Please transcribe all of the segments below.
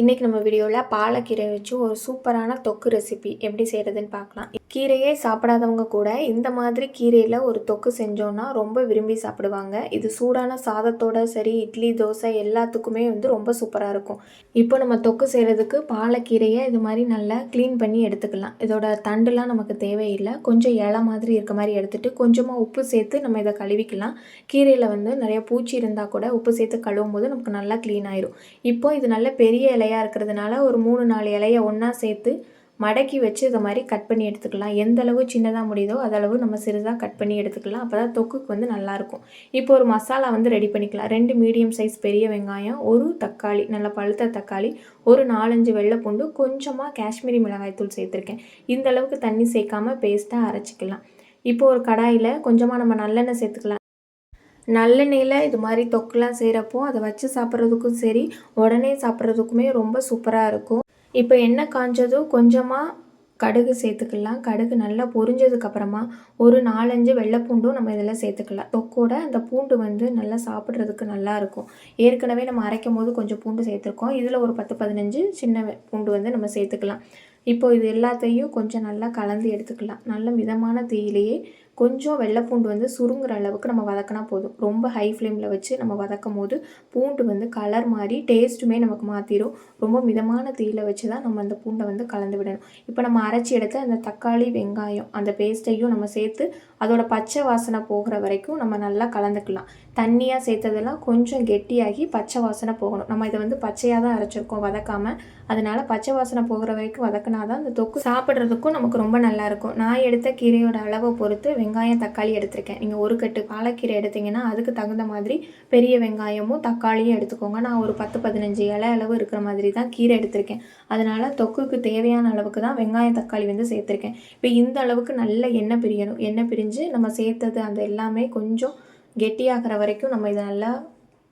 இன்றைக்கி நம்ம வீடியோவில் பாலக்கீரை வச்சு ஒரு சூப்பரான தொக்கு ரெசிபி எப்படி செய்கிறதுன்னு பார்க்கலாம். கீரையே சாப்பிடாதவங்க கூட இந்த மாதிரி கீரையில் ஒரு தொக்கு செஞ்சோன்னா ரொம்ப விரும்பி சாப்பிடுவாங்க. இது சூடான சாதத்தோட சரி, இட்லி, தோசை எல்லாத்துக்குமே ரொம்ப சூப்பராக இருக்கும். இப்போ நம்ம தொக்கு செய்கிறதுக்கு பாலக்கீரையை இது மாதிரி நல்லா க்ளீன் பண்ணி எடுத்துக்கலாம். இதோட தண்டுலாம் நமக்கு தேவையில்லை. கொஞ்சம் இலை மாதிரி இருக்க மாதிரி எடுத்துகிட்டு கொஞ்சமாக உப்பு சேர்த்து நம்ம இதை கழுவிக்கலாம். கீரையில் நிறைய பூச்சி இருந்தால் கூட உப்பு சேர்த்து கழுவும் போது நமக்கு நல்லா க்ளீன் ஆயிரும். இப்போ இது நல்ல பெரிய இலையாக இருக்கிறதுனால ஒரு 3-4 இலையை ஒன்றா சேர்த்து மடக்கி வச்சு இதை மாதிரி கட் பண்ணி எடுத்துக்கலாம். எந்த அளவு சின்னதாக முடியுதோ அதளவு நம்ம சிறிதாக கட் பண்ணி எடுத்துக்கலாம். அப்போ தான் தொக்குக்கு நல்லாயிருக்கும். இப்போ ஒரு மசாலா ரெடி பண்ணிக்கலாம். 2 மீடியம் சைஸ் பெரிய வெங்காயம், ஒரு தக்காளி, நல்ல பழுத்த தக்காளி, ஒரு 4-5 வெள்ளைப்பூண்டு, கொஞ்சமாக காஷ்மீரி மிளகாய்த்தூள் சேர்த்துருக்கேன். இந்த அளவுக்கு தண்ணி சேர்க்காமல் பேஸ்ட்டாக அரைச்சிக்கலாம். இப்போ ஒரு கடாயில் கொஞ்சமாக நம்ம நல்லெண்ணெய் சேர்த்துக்கலாம். நல்லெண்ணெயில் இது மாதிரி தொக்குலாம் செய்கிறப்போ அதை வச்சு சாப்பிட்றதுக்கும் சரி, உடனே சாப்பிட்றதுக்குமே ரொம்ப சூப்பராக இருக்கும். இப்போ எண்ணெய் காஞ்சதும் கொஞ்சமாக கடுகு சேர்த்துக்கலாம். கடுகு நல்லா பொரிஞ்சதுக்கப்புறமா ஒரு 4-5 வெள்ளைப்பூண்டும் நம்ம இதில் சேர்த்துக்கலாம். தொக்கோட அந்த பூண்டு நல்லா சாப்பிட்றதுக்கு நல்லாயிருக்கும். ஏற்கனவே நம்ம அரைக்கும் போது கொஞ்சம் பூண்டு சேர்த்துருக்கோம். இதில் ஒரு 10-15 சின்ன பூண்டு நம்ம சேர்த்துக்கலாம். இப்போ இது எல்லாத்தையும் கொஞ்சம் நல்லா கலந்து எடுத்துக்கலாம். நல்ல மிதமான தீயிலேயே கொஞ்சம் வெள்ளைப்பூண்டு சுருங்குற அளவுக்கு நம்ம வதக்கினா போதும். ரொம்ப ஹை ஃப்ளேமில் வச்சு நம்ம வதக்கும் போது பூண்டு கலர் மாதிரி டேஸ்ட்டுமே நமக்கு மாற்றிடும். ரொம்ப மிதமான தீயில் வச்சு தான் நம்ம அந்த பூண்டை கலந்து விடணும். இப்போ நம்ம அரைச்சி எடுத்து அந்த தக்காளி, வெங்காயம் அந்த பேஸ்ட்டையும் நம்ம சேர்த்து அதோட பச்சை வாசனை போகிற வரைக்கும் நம்ம நல்லா கலந்துக்கலாம். தண்ணியாக சேர்த்ததெல்லாம் கொஞ்சம் கெட்டியாகி பச்சை வாசனை போகணும். நம்ம இதை பச்சையாக தான் அரைச்சிருக்கோம், வதக்காமல். அதனால் பச்சை வாசனை போகிற வரைக்கும் வதக்கினா தான் அந்த தொக்கு சாப்பிட்றதுக்கும் நமக்கு ரொம்ப நல்லாயிருக்கும். நான் எடுத்த கீரையோட அளவை பொறுத்து வெங்காயம், தக்காளி எடுத்திருக்கேன். நீங்கள் ஒரு கட்டு பாலக்கீரை எடுத்திங்கன்னா அதுக்கு தகுந்த மாதிரி பெரிய வெங்காயமும் தக்காளியும் எடுத்துக்கோங்க. நான் ஒரு 10-15 இலை அளவு இருக்கிற மாதிரி தான் கீரை எடுத்திருக்கேன். அதனால் தொக்குக்கு தேவையான அளவுக்கு தான் வெங்காயம், தக்காளி சேர்த்துருக்கேன். இப்போ இந்த அளவுக்கு நல்ல எண்ணெய் பிரியணும். எண்ணெய் பிரிஞ்சு நம்ம சேர்த்தது அந்த எல்லாமே கொஞ்சம் கெட்டியாகிற வரைக்கும் நம்ம இதை நல்லா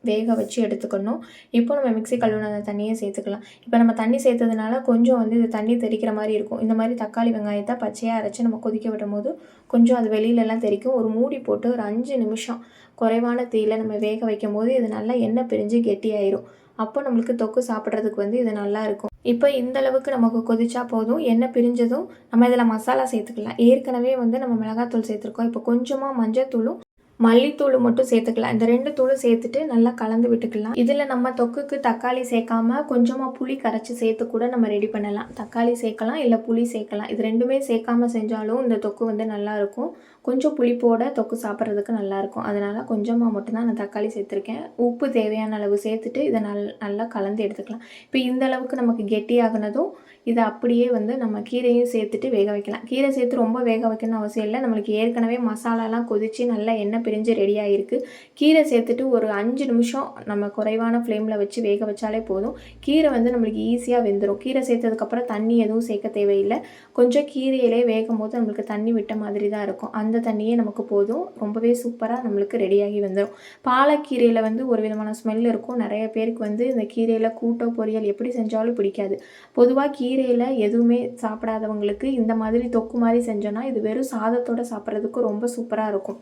வேக வச்சு எடுத்துக்கணும். இப்போ நம்ம மிக்ஸி கழுவுன அந்த தண்ணியை சேர்த்துக்கலாம். இப்போ நம்ம தண்ணி சேர்த்ததுனால கொஞ்சம் இது தண்ணி தெறிக்கிற மாதிரி இருக்கும். இந்த மாதிரி தக்காளி, வெங்காயத்தை பச்சையாக அரைச்சி நம்ம கொதிக்க விடும் போது கொஞ்சம் அது வெளியிலலாம் தெறிக்கும். ஒரு மூடி போட்டு ஒரு 5 நிமிஷம் குறைவான தீயில் நம்ம வேக வைக்கும் போது இது நல்லா எண்ணெய் பிரிஞ்சு கெட்டியாயிரும். அப்போ நம்மளுக்கு தொக்கு சாப்பிட்றதுக்கு இது நல்லா இருக்கும். இப்போ இந்த அளவுக்கு நமக்கு கொதிச்சா போதும். எண்ணெய் பிரிஞ்சதும் நம்ம இதில் மசாலா சேர்த்துக்கலாம். ஏற்கனவே நம்ம மிளகாத்தூள் சேர்த்துருக்கோம். இப்போ கொஞ்சமாக மஞ்சத்தூளும் மல்லித்தூள் மட்டும் சேர்த்துக்கலாம். இந்த 2 தூளும் சேர்த்துட்டு நல்லா கலந்து விட்டுக்கலாம். இதில் நம்ம தொக்குக்கு தக்காளி சேர்க்காம கொஞ்சமாக புளி கரைச்சி சேர்த்து கூட நம்ம ரெடி பண்ணலாம். தக்காளி சேர்க்கலாம், இல்லை புளி சேர்க்கலாம். இது ரெண்டுமே சேர்க்காம செஞ்சாலும் இந்த தொக்கு நல்லாயிருக்கும். கொஞ்சம் புளிப்போட தொக்கு சாப்பிட்றதுக்கு நல்லாயிருக்கும். அதனால் கொஞ்சமாக மட்டும்தான் நான் தக்காளி சேர்த்துருக்கேன். உப்பு தேவையான அளவு சேர்த்துட்டு இதை நல்லா கலந்து எடுத்துக்கலாம். இப்போ இந்த அளவுக்கு நமக்கு கெட்டியாகினதும் இதை அப்படியே நம்ம கீரையும் சேர்த்துட்டு வேக வைக்கலாம். கீரை சேர்த்து ரொம்ப வேக வைக்கணும்னு அவசியம் இல்லை. நம்மளுக்கு ஏற்கனவே மசாலாலாம் கொதித்து நல்லா எண்ணெய் பிரிஞ்சு ரெடியாக இருக்குது. கீரை சேர்த்துட்டு ஒரு 5 நிமிஷம் நம்ம குறைவான ஃப்ளேமில் வச்சு வேக வச்சாலே போதும். கீரை நம்மளுக்கு ஈஸியாக வெந்துடும். கீரை சேர்த்ததுக்கப்புறம் தண்ணி எதுவும் சேர்க்க தேவையில்லை. கொஞ்சம் கீரையிலே வேகும் போது நம்மளுக்கு தண்ணி விட்ட மாதிரி தான் இருக்கும். அந்த தண்ணியே நமக்கு போதும். ரொம்பவே சூப்பராக நம்மளுக்கு ரெடியாகி வந்துடும். பாலக்கீரையில் ஒரு விதமான ஸ்மெல் இருக்கும். நிறைய பேருக்கு இந்த கீரையில் கூட்டோ பொரியல் எப்படி செஞ்சாலும் பிடிக்காது. பொதுவாக கீரையில் எதுவுமே சாப்பிடாதவங்களுக்கு இந்த மாதிரி தொக்கு மாதிரி செஞ்சோன்னா இது வெறும் சாதத்தோடு சாப்பிட்றதுக்கு ரொம்ப சூப்பராக இருக்கும்.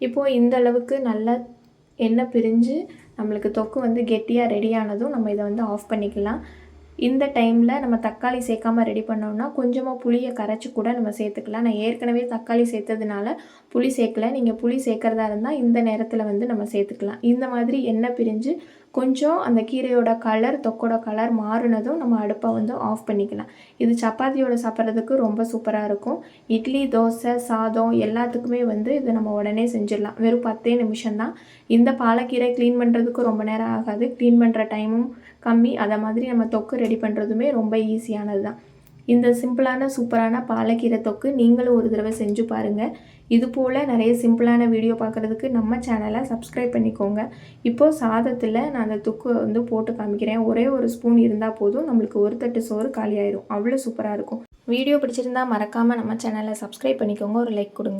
இப்போது இந்த அளவுக்கு நல்லா எண்ணெய் பிரிஞ்சு நம்மளுக்கு தொக்கு கெட்டியாக ரெடியானதும் நம்ம இதை ஆஃப் பண்ணிக்கலாம். இந்த டைமில் நம்ம தக்காளி சேர்க்காமல் ரெடி பண்ணோம்னா கொஞ்சமாக புளியை கரைச்சி கூட நம்ம சேர்த்துக்கலாம். நான் ஏற்கனவே தக்காளி சேர்த்ததுனால புளி சேர்க்கலை. நீங்கள் புளி சேர்க்குறதா இருந்தால் இந்த நேரத்தில் நம்ம சேர்த்துக்கலாம். இந்த மாதிரி எண்ணெய் பிரிஞ்சு கொஞ்சம் அந்த கீரையோட கலர், தொக்கோட கலர் மாறினதும் நம்ம அடுப்பை ஆஃப் பண்ணிக்கலாம். இது சப்பாத்தியோட சாப்பிட்றதுக்கு ரொம்ப சூப்பராக இருக்கும். இட்லி, தோசை, சாதம் எல்லாத்துக்குமே இதை நம்ம உடனே செஞ்சிடலாம். வெறும் 10 நிமிஷம்தான். இந்த பாலக்கீரை க்ளீன் பண்ணுறதுக்கு ரொம்ப நேரம் ஆகாது. க்ளீன் பண்ணுற டைமும் கம்மி. அதை மாதிரி நம்ம தொக்கு ரெடி பண்ணுறதுமே ரொம்ப ஈஸியானது தான். இந்த சிம்பிளான சூப்பரான பாலக்கீரை தொக்கு நீங்களும் ஒரு தடவை செஞ்சு பாருங்கள். இது போல் நிறைய சிம்பிளான வீடியோ பார்க்குறதுக்கு நம்ம சேனலை சப்ஸ்கிரைப் பண்ணிக்கோங்க. இப்போது சாதத்தில் நான் அந்த தொக்கு போட்டு காமிக்கிறேன். ஒரே ஒரு ஸ்பூன் இருந்தால் போதும், நம்மளுக்கு ஒரு தட்டு சோறு காலியாயிரும். அவ்வளோ சூப்பராக இருக்கும். வீடியோ பிடிச்சிருந்தா மறக்காமல் நம்ம சேனலை சப்ஸ்கிரைப் பண்ணிக்கோங்க. ஒரு லைக் கொடுங்க.